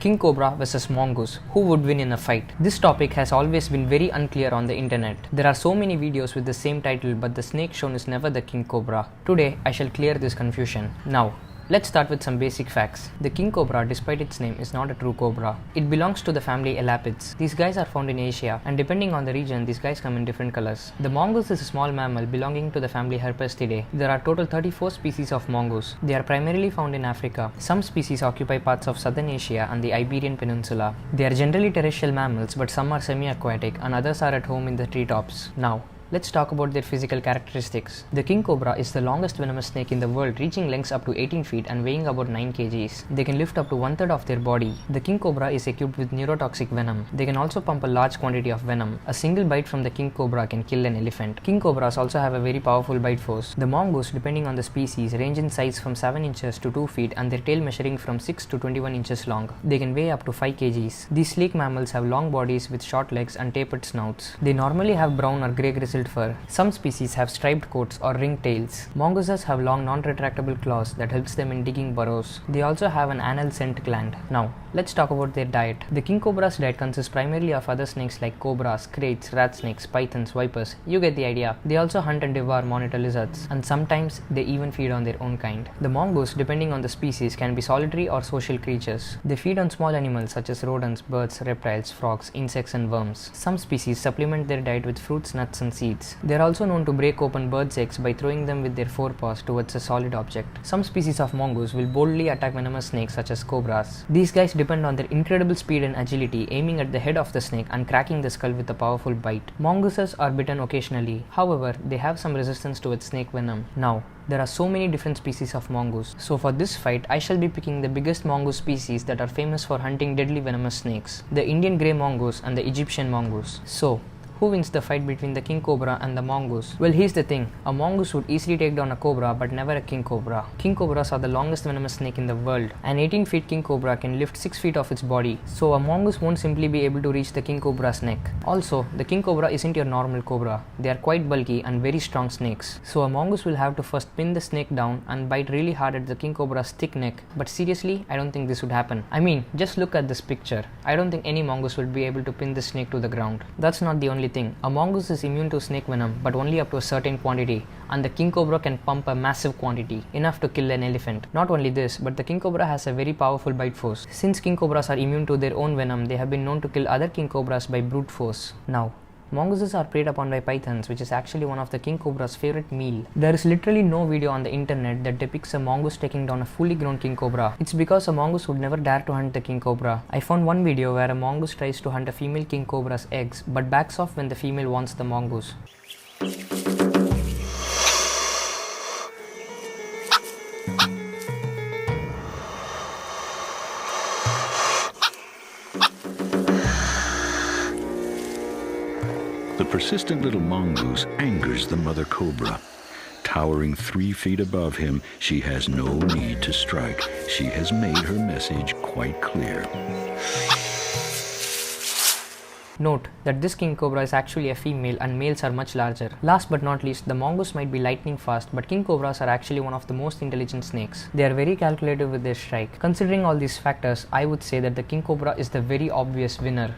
King Cobra vs mongoose, who would win in a fight? This topic has always been very unclear on the internet. There are so many videos with the same title, but the snake shown is never the King Cobra. Today, I shall clear this confusion. Now, let's start with some basic facts. The King Cobra, despite its name, is not a true cobra. It belongs to the family Elapids. These guys are found in Asia, and depending on the region, these guys come in different colors. The mongoose is a small mammal belonging to the family Herpestidae. There are total 34 species of mongoose. They are primarily found in Africa. Some species occupy parts of southern Asia and the Iberian Peninsula. They are generally terrestrial mammals, but some are semi-aquatic and others are at home in the treetops. Now, let's talk about their physical characteristics. The King Cobra is the longest venomous snake in the world, reaching lengths up to 18 feet and weighing about 9 kgs. They can lift up to 1/3 of their body. The King Cobra is equipped with neurotoxic venom. They can also pump a large quantity of venom. A single bite from the King Cobra can kill an elephant. King Cobras also have a very powerful bite force. The mongoose, depending on the species, range in size from 7 inches to 2 feet and their tail measuring from 6 to 21 inches long. They can weigh up to 5 kgs. These sleek mammals have long bodies with short legs and tapered snouts. They normally have brown or grey grizzled fur. Some species have striped coats or ringed tails. Mongooses have long non-retractable claws that helps them in digging burrows. They also have an anal scent gland. Now, let's talk about their diet. The King Cobra's diet consists primarily of other snakes like cobras, kraits, rat snakes, pythons, vipers. You get the idea. They also hunt and devour monitor lizards, and sometimes they even feed on their own kind. The mongoose, depending on the species, can be solitary or social creatures. They feed on small animals such as rodents, birds, reptiles, frogs, insects, and worms. Some species supplement their diet with fruits, nuts, and seeds. They are also known to break open birds' eggs by throwing them with their forepaws towards a solid object. Some species of mongoose will boldly attack venomous snakes such as cobras. These guys depend on their incredible speed and agility, aiming at the head of the snake and cracking the skull with a powerful bite. Mongooses are bitten occasionally. However, they have some resistance towards snake venom. Now, there are so many different species of mongoose. So for this fight, I shall be picking the biggest mongoose species that are famous for hunting deadly venomous snakes: the Indian grey mongoose and the Egyptian mongoose. So, who wins the fight between the King Cobra and the mongoose? Well, here's the thing. A mongoose would easily take down a cobra, but never a King Cobra. King Cobras are the longest venomous snake in the world. An 18 feet King Cobra can lift 6 feet off its body, so a mongoose won't simply be able to reach the King Cobra's neck. Also, the King Cobra isn't your normal cobra. They are quite bulky and very strong snakes. So a mongoose will have to first pin the snake down and bite really hard at the King Cobra's thick neck. But seriously, I don't think this would happen. I mean, just look at this picture. I don't think any mongoose would be able to pin the snake to the ground. That's not the only thing. A mongoose is immune to snake venom, but only up to a certain quantity, and the King Cobra can pump a massive quantity, enough to kill an elephant. Not only this, but the King Cobra has a very powerful bite force. Since King Cobras are immune to their own venom, they have been known to kill other King Cobras by brute force. Now, mongooses are preyed upon by pythons, which is actually one of the King Cobra's favorite meal. There is literally no video on the internet that depicts a mongoose taking down a fully grown King Cobra. It's because a mongoose would never dare to hunt the King Cobra. I found one video where a mongoose tries to hunt a female King Cobra's eggs, but backs off when the female wants the mongoose. The persistent little mongoose angers the mother cobra. Towering 3 feet above him, she has no need to strike. She has made her message quite clear. Note that this King Cobra is actually a female and males are much larger. Last but not least, the mongoose might be lightning fast, but King Cobras are actually one of the most intelligent snakes. They are very calculative with their strike. Considering all these factors, I would say that the King Cobra is the very obvious winner.